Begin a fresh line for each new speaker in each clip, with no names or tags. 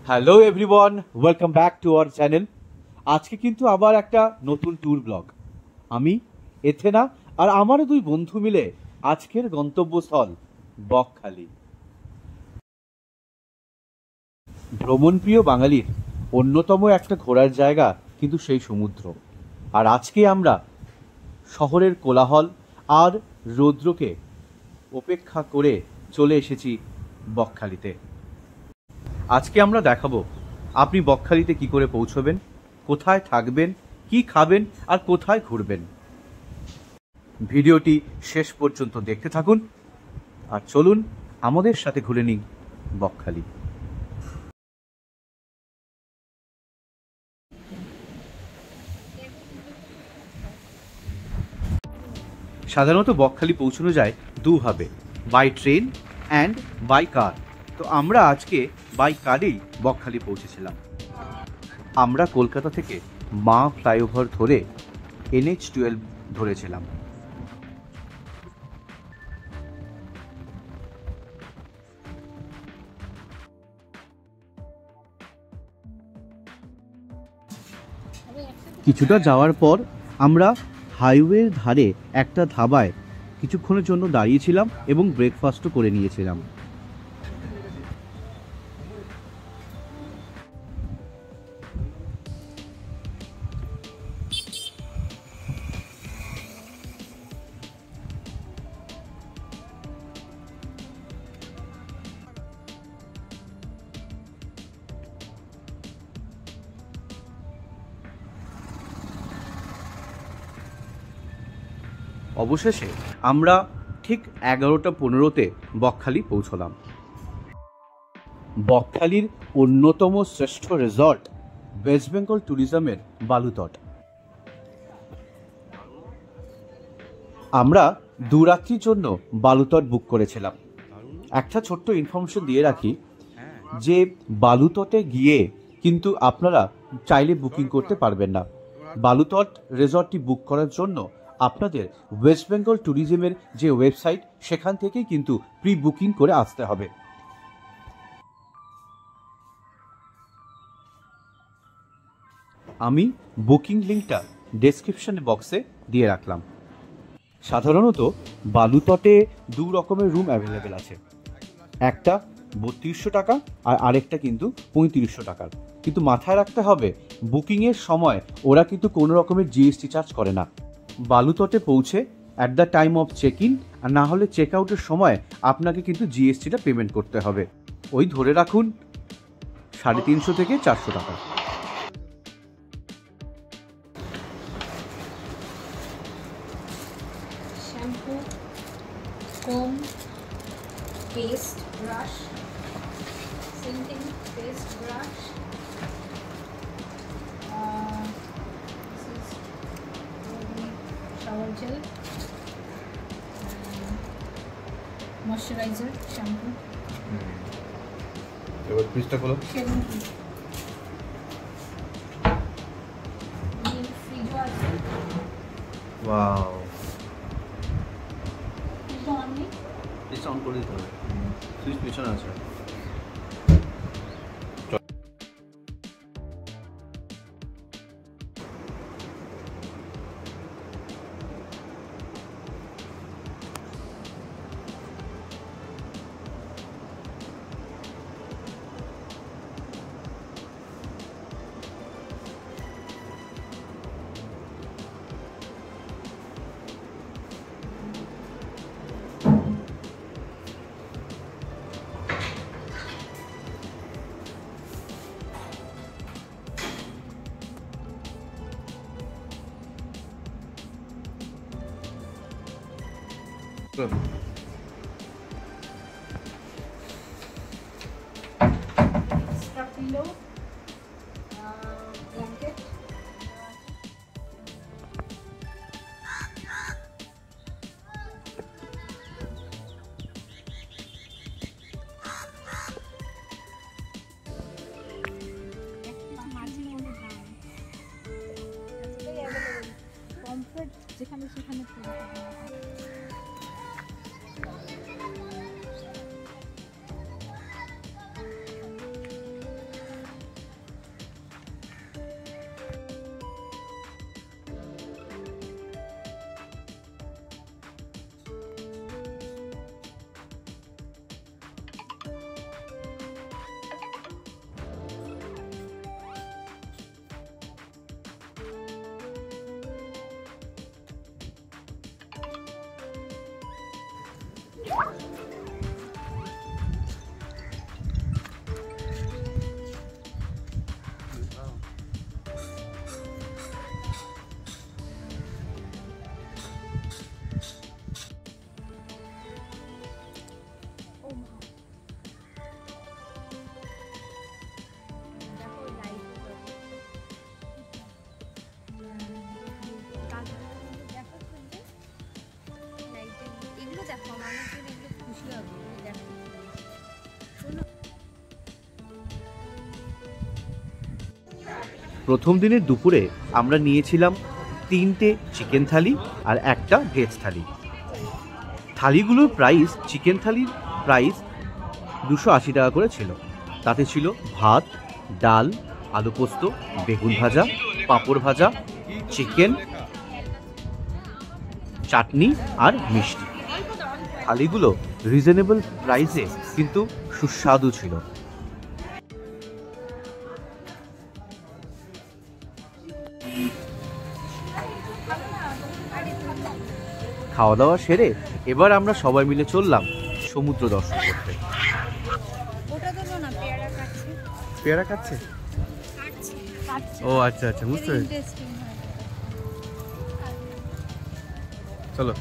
Hello everyone, welcome back to our channel. আজকে কিন্তু আবার একটা নতুন ট্যুর ব্লগ। আমি এথেনা আর আমারও দুই বন্ধু মিলে আজকের গন্তব্যস্থল বকখালি। ভ্রমণপ্রিয় বাঙালির অন্যতম একটা ঘোরার জায়গা কিন্তু সেই সমুদ্র। আর আজকে আমরা শহরের কোলাহল আর রৌদ্রকে উপেক্ষা করে চলে এসেছি বকখালিতে। আজকে আমরা দেখাবো আপনি বকখালিতে কি করে পৌঁছবেন, কোথায় থাকবেন, কি খাবেন আর কোথায় ঘুরবেন। ভিডিওটি শেষ পর্যন্ত দেখতে থাকুন আর চলুন আমাদের সাথে ঘুরে নিই বকখালি। সাধারণত বকখালি পৌঁছানো যায় দুভাবে, বাই ট্রেন অ্যান্ড বাই কার। তো আমরা আজকে বাই কারেই বকখালি পৌঁছেছিলাম। আমরা কলকাতা থেকে মা ফ্লাইওভার ধরে NH-12 ধরেছিলাম। কিছুটা যাওয়ার পর আমরা হাইওয়ের ধারে একটা ধাবায় কিছুক্ষণের জন্য দাঁড়িয়েছিলাম এবং ব্রেকফাস্টও করে নিয়েছিলাম। অবশেষে আমরা ঠিক 11:15-তে বকখালি পৌঁছলাম। বকখালির অন্যতম শ্রেষ্ঠ রিসর্ট ওয়েস্ট বেঙ্গল ট্যুরিজমের বালুতট। আমরা 2 রাত্রির জন্য বালুতট বুক করেছিলাম। একটা ছোট্ট ইনফরমেশন দিয়ে রাখি যে বালুতটে গিয়ে কিন্তু আপনারা চাইলে বুকিং করতে পারবেন না। বালুতট রিসর্টটি বুক করার জন্য আপনাদের ওয়েস্ট বেঙ্গল ট্যুরিজমের যে ওয়েবসাইট সেখান থেকেই কিন্তু প্রি বুকিং করে আসতে হবে। আমি বুকিং লিঙ্কটা ডেসক্রিপশন বক্সে দিয়ে রাখলাম। সাধারণত বালুতটে 2 রকমের রুম অ্যাভেলেবেল আছে, একটা 3200 টাকা আর আরেকটা কিন্তু 3500 টাকার। কিন্তু মাথায় রাখতে হবে বুকিংয়ের সময় ওরা কিন্তু কোনো রকমের GST চার্জ করে না। বালুতটে পৌঁছে at the time of check in আর না হলে চেক আউটের সময় আপনাকে কিন্তু GSTটা পেমেন্ট করতে হবে। ওই ধরে রাখুন 350 থেকে 400 টাকা।
শ্যাম্পু, কম, পেস্ট ব্রাশ, সিঙ্কিং paste brush, this is shower gel, moisturizer, shampoo,
এবার পিসটা খোলো।
shaving cream, ফ্রিজও আছে।
ওয়াও,
ফ্রিজটা অন নেই,
পিসটা অন করে দিতে হবে, সুইচ পিছনে আছে।
extra pillow, blanket, কমফর্ট যেখানে সেখানে
প্রথম দিনের দুপুরে আমরা নিয়েছিলাম 3টে চিকেন থালি আর একটা ভেজ থালি। থালিগুলোর প্রাইস, চিকেন থালির প্রাইস 280 টাকা করে ছিল। তাতে ছিল ভাত, ডাল, আলু পোস্ত, বেগুন ভাজা, পাঁপড় ভাজা, চিকেন, চাটনি আর মিষ্টি। থালিগুলো রিজনেবল প্রাইসে কিন্তু সুস্বাদু ছিল। খাওয়া দাওয়া সেরে এবার আমরা সবাই মিলে চললাম সমুদ্র দর্শন করতে। পেয়ারা খাচ্ছে? ও আচ্ছা আচ্ছা, বুঝতে পেরেছি। চলো।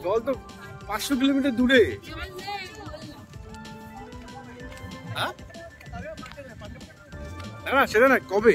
জল তো 500 কিলোমিটার দূরে। না সেটা না, কবে?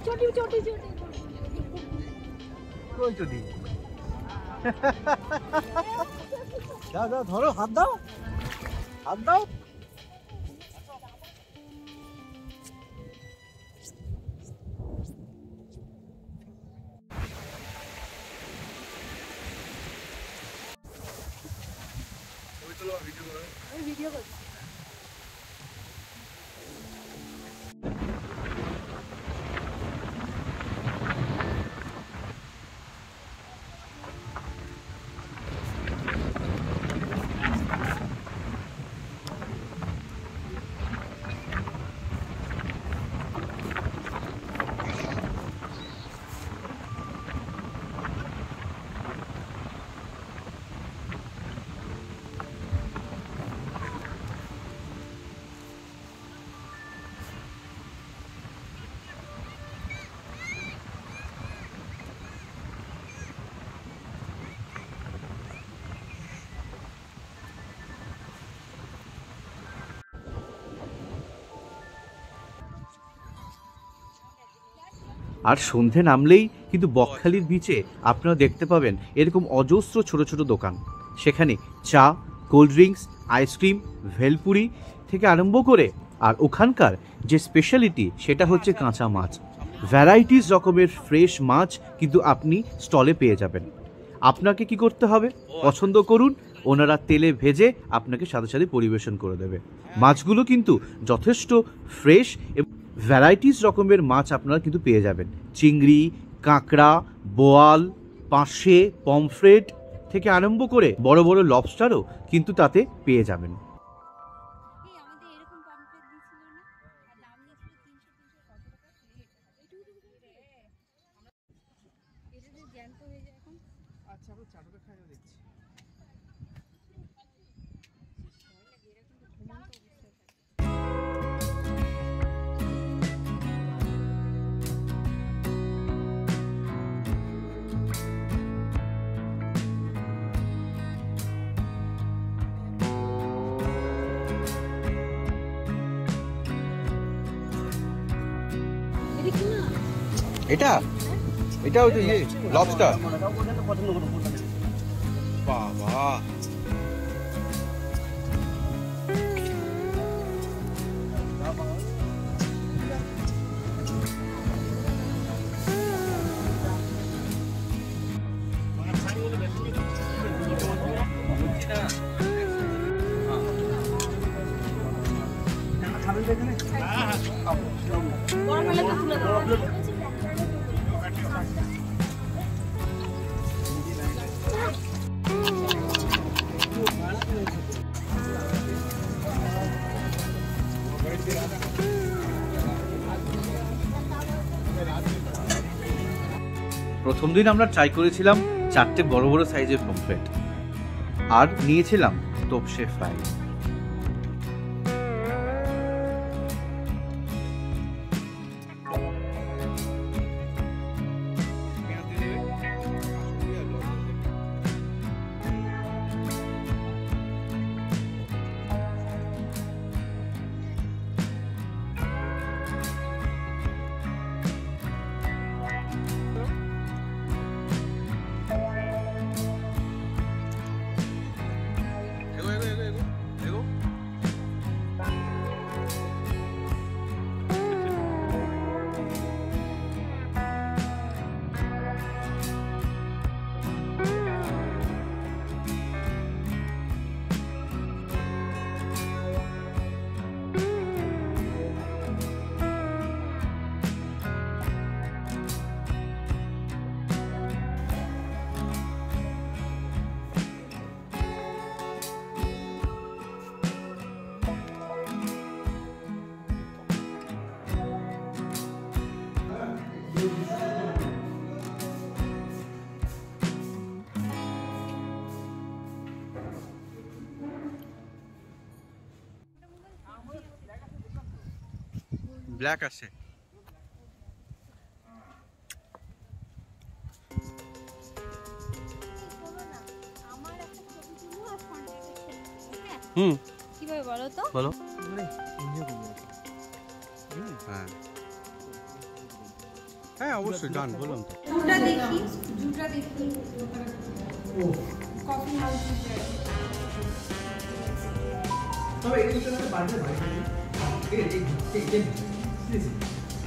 छोटी छोटी छोटी
कोई चोटी। जाओ जाओ, धरो, हाथ दाओ, हाथ दाओ।
वीडियो कर।
আর সন্ধে নামলেই কিন্তু বকখালির বিচে আপনারা দেখতে পাবেন এরকম অজস্র ছোট ছোট দোকান। সেখানে চা, কোল্ড ড্রিঙ্কস, আইসক্রিম, ভেলপুরি থেকে আরম্ভ করে, আর ওখানকার যে স্পেশালিটি সেটা হচ্ছে কাঁচা মাছ। ভ্যারাইটিস রকমের ফ্রেশ মাছ কিন্তু আপনি স্টলে পেয়ে যাবেন। আপনাকে কি করতে হবে? পছন্দ করুন ওনারা তেলে ভেজে আপনাকে সাথে সাথে পরিবেশন করে দেবে। মাছগুলো কিন্তু যথেষ্ট ফ্রেশ এবং ভ্যারাইটিস রকমের মাছ আপনারা কিন্তু পেয়ে যাবেন। চিংড়ি, কাঁকড়া, বোয়াল, পার্শে, পমফ্রেট থেকে আরম্ভ করে বড় বড় লবস্টারও কিন্তু তাতে পেয়ে যাবেন। এটা এটা হচ্ছে ইয়ে লবস্টার। বাবা প্রথম দিন আমরা ট্রাই করেছিলাম 4টে বড় বড় সাইজের পমফ্রেট আর নিয়েছিলাম তোপসে ফ্রাই। ব্ল্যাক আছে।
কিভাবে বলো তো?
বলো। হ্যাঁ অবশ্যই গান বললাম তো।
জুটা দেখি, জুটা দেখি। কফি হাউস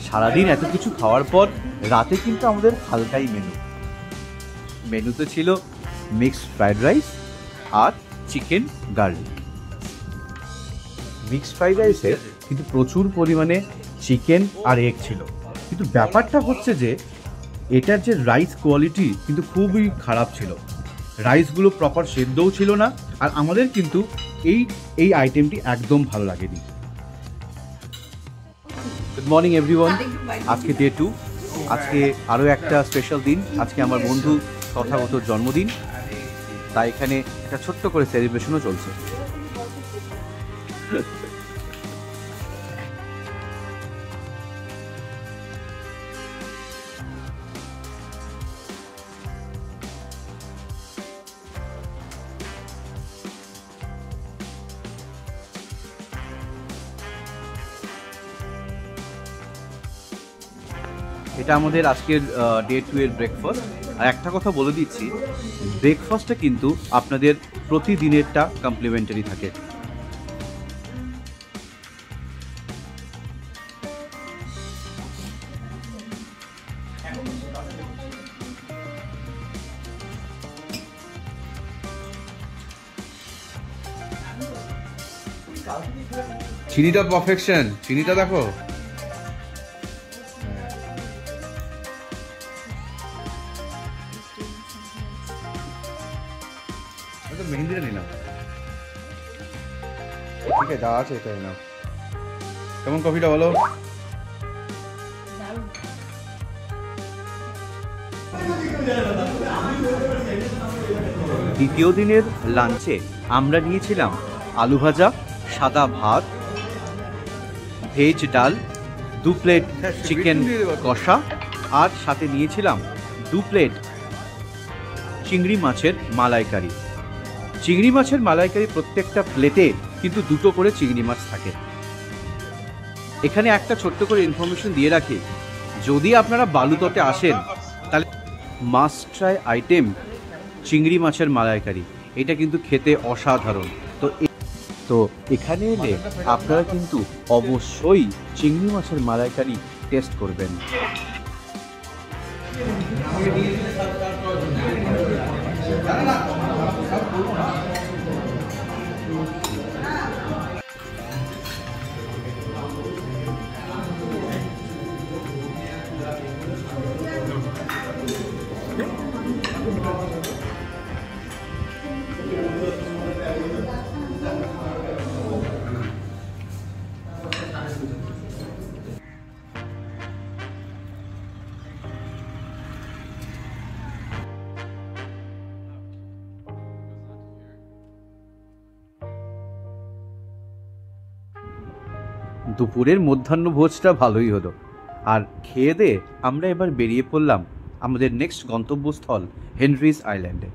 সারাদিন এত কিছু খাওয়ার পর রাতে কিন্তু আমাদের হালকাই মেনুতে ছিল মিক্সড ফ্রাইড রাইস আর চিকেন গার্লিক। মিক্সড ফ্রাইড রাইসে কিন্তু প্রচুর পরিমাণে চিকেন আর এগ ছিল, কিন্তু ব্যাপারটা হচ্ছে যে এটার যে রাইস কোয়ালিটি কিন্তু খুবই খারাপ ছিল। রাইসগুলো প্রপার সেদ্ধও ছিল না, আর আমাদের কিন্তু এই আইটেমটি একদম ভালো লাগেনি। গুড মর্নিং এভরিওয়ান, আজকে ডে 2। আজকে আরও একটা স্পেশাল দিন। আজকে আমার বন্ধু তথাগত জন্মদিন, তাই এখানে একটা ছোট্ট করে সেলিব্রেশনও চলছে। এটা আমাদের আজকের ডে 2 এর ব্রেকফাস্ট। আর একটা কথা বলে দিচ্ছি, ব্রেকফাস্টটা কিন্তু আপনাদের প্রতিদিনেরটা কমপ্লিমেন্টারি থাকে। চিনিটা পারফেকশন, চিনিটা দেখো। মেহেন্দিটা নিলাম, ঠিক আছে যা আছে এটাই নাও। কেমন কফিটা বলো? দ্বিতীয় দিনের লাঞ্চে আমরা নিয়েছিলাম আলু ভাজা, সাদা ভাত, ভেজ ডাল, 2 প্লেট চিকেন কষা, আর সাথে নিয়েছিলাম 2 প্লেট চিংড়ি মাছের মালাইকারি। চিংড়ি মাছের মালাইকারি প্রত্যেকটা প্লেটে কিন্তু 2টো করে চিংড়ি মাছ থাকে। এখানে একটা ছোট্ট করে ইনফরমেশন দিয়ে রাখি, যদি আপনারা বালুতটে আসেন তাহলে মাস্ট ট্রাই আইটেম চিংড়ি মাছের মালাইকারি। এটা কিন্তু খেতে অসাধারণ। তো এখানে এলে আপনারা কিন্তু অবশ্যই চিংড়ি মাছের মালাইকারি টেস্ট করবেন। দুপুরের মধ্যাহ্ন ভোজটা ভালোই হলো, আর খেয়ে দিয়ে আমরা এবার বেরিয়ে পড়লাম আমাদের নেক্সট গন্তব্যস্থল হেনরিজ আইল্যান্ডে।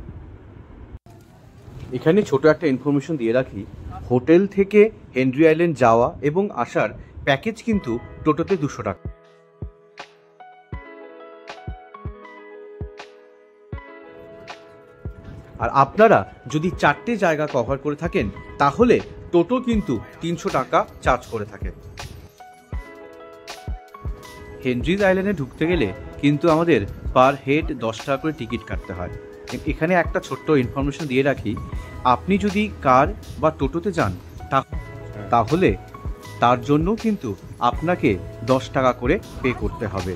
এখানে ছোট একটা ইনফরমেশন দিয়ে রাখি, হোটেল থেকে হেনরি আইল্যান্ড যাওয়া এবং আসার প্যাকেজ কিন্তু টোটোতে 200 টাকা। আর আপনারা যদি 4টে জায়গা কভার করে থাকেন তাহলে টোটো কিন্তু 300 টাকা চার্জ করে থাকে। হেনরিজ আইল্যান্ডে ঢুকতে গেলে কিন্তু আমাদের পার হেড 10 টাকা করে টিকিট কাটতে হয়। এখানে একটা ছোট্ট ইনফরমেশন দিয়ে রাখি, আপনি যদি কার বা টোটোতে যান তাহলে তার জন্য কিন্তু আপনাকে 10 টাকা করে পে করতে হবে।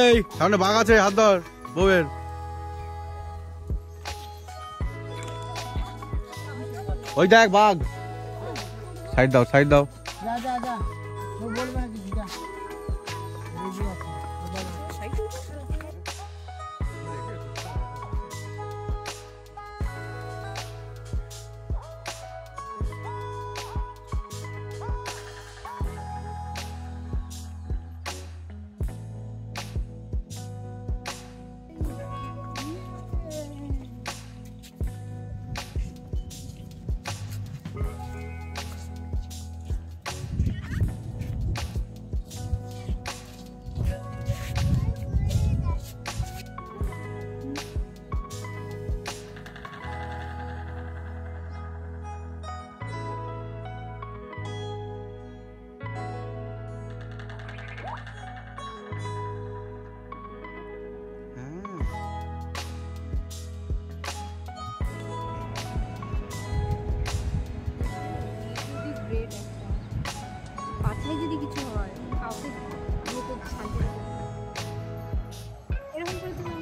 এই সামনে বাঘ আছে, হাত ধর বউয়ের। ওই দেখ বাঘ, সাইড দাও সাইড দাও।
পাতলে যদি কিছু হয় কাউকে শান্তি এরকম করে তুমি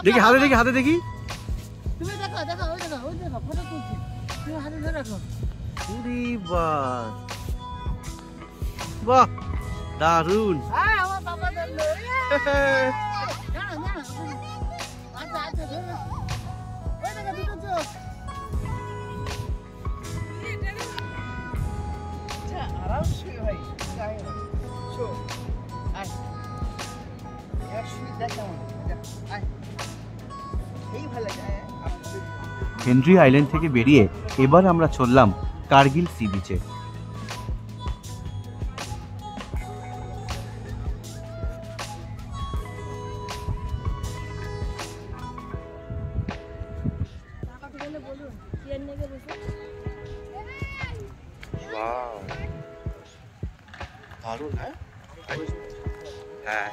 দেখি হাতে দেখি, হাতে দেখি।
তুমি দেখো দেখো ওই দেখো ওই দেখো ফটো তুলছি, তুমি হাতে ধরে রাখো।
উরি বাহ, বাহ দারুন।
হ্যাঁ আমার বাবা ধরলো। না না আচ্ছা আচ্ছা ধরো, ওই দেখো দুটো চোখ। আচ্ছা আরাম শুয়ে ভাই গায়ে শো আয় এক শুয়ে দেখ কেমন আয়
হেনরি আইল্যান্ড থেকে বেরিয়ে এবার আমরা চললাম কার্গিল সি বিচে। দারুণ, হ্যাঁ হ্যাঁ।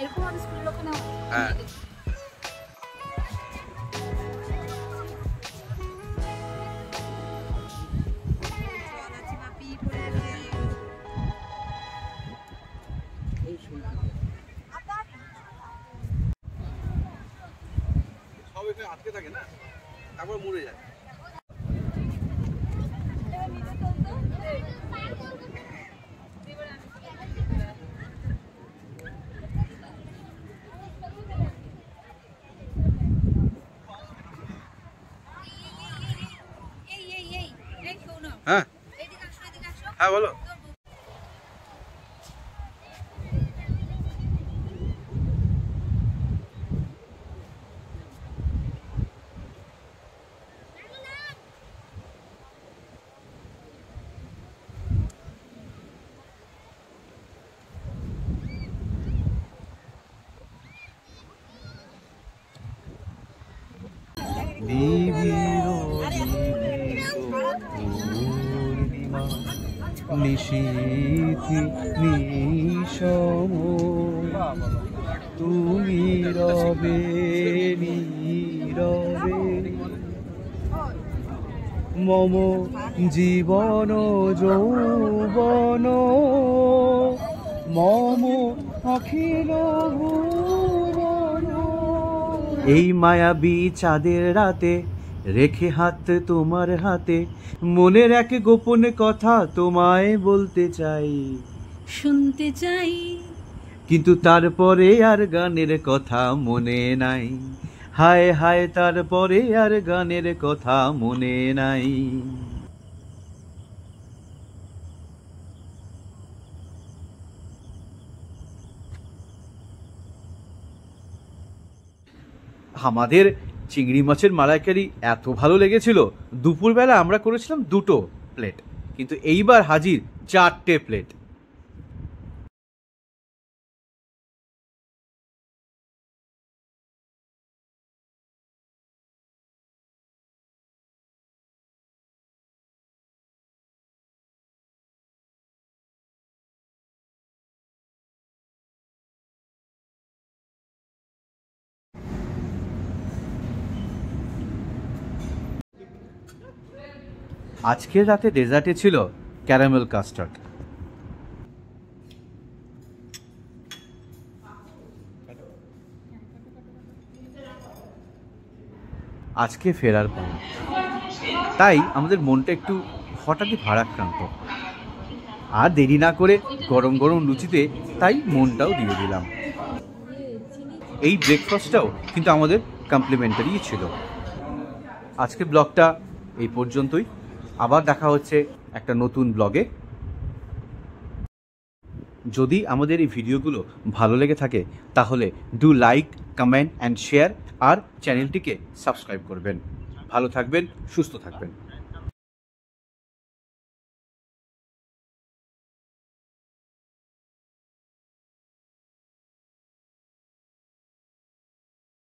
এরকম আমাদের স্কুলের ওখানে
হ্যাঁ।
সব এখানে আটকে থাকে না, তারপর মরে যায়। হ্যাঁ হ্যাঁ বলো।
নিশীথি নিশম তুমি রবে নীরবে মম জীবন যৌবন মম অখিল ভুবন। এই মায়াবী চাঁদের রাতে রেখে হাত তোমার হাতে মনের এক গোপন কথা তোমায় বলতে চাই,
শুনতে চাই,
কিন্তু তারপরে আর গানের কথা মনে নাই। হায় হায় তারপরে আর গানের কথা মনে নাই। আমাদের চিংড়ি মাছের মালাইকারি এত ভালো লেগেছিল, দুপুরবেলা আমরা করেছিলাম 2টো প্লেট, কিন্তু এইবার হাজির 4টে প্লেট। আজকের রাতে ডেজার্টে ছিল ক্যারামেল কাস্টার্ড। আজকে ফেরার পর তাই আমাদের মনটা একটু হঠাৎই ভারাক্রান্ত, আর দেরি না করে গরম গরম লুচিতে তাই মনটাও দিয়ে দিলাম। এই ব্রেকফাস্টটাও কিন্তু আমাদের কমপ্লিমেন্টারি ছিল। আজকের ব্লগটা এই পর্যন্তই, আবার দেখা হচ্ছে একটা নতুন ব্লগে। যদি আমাদের এই ভিডিওগুলো ভালো লেগে থাকে তাহলে do like, comment and share, আর চ্যানেলটিকে সাবস্ক্রাইব করবেন। ভালো থাকবেন, সুস্থ থাকবেন।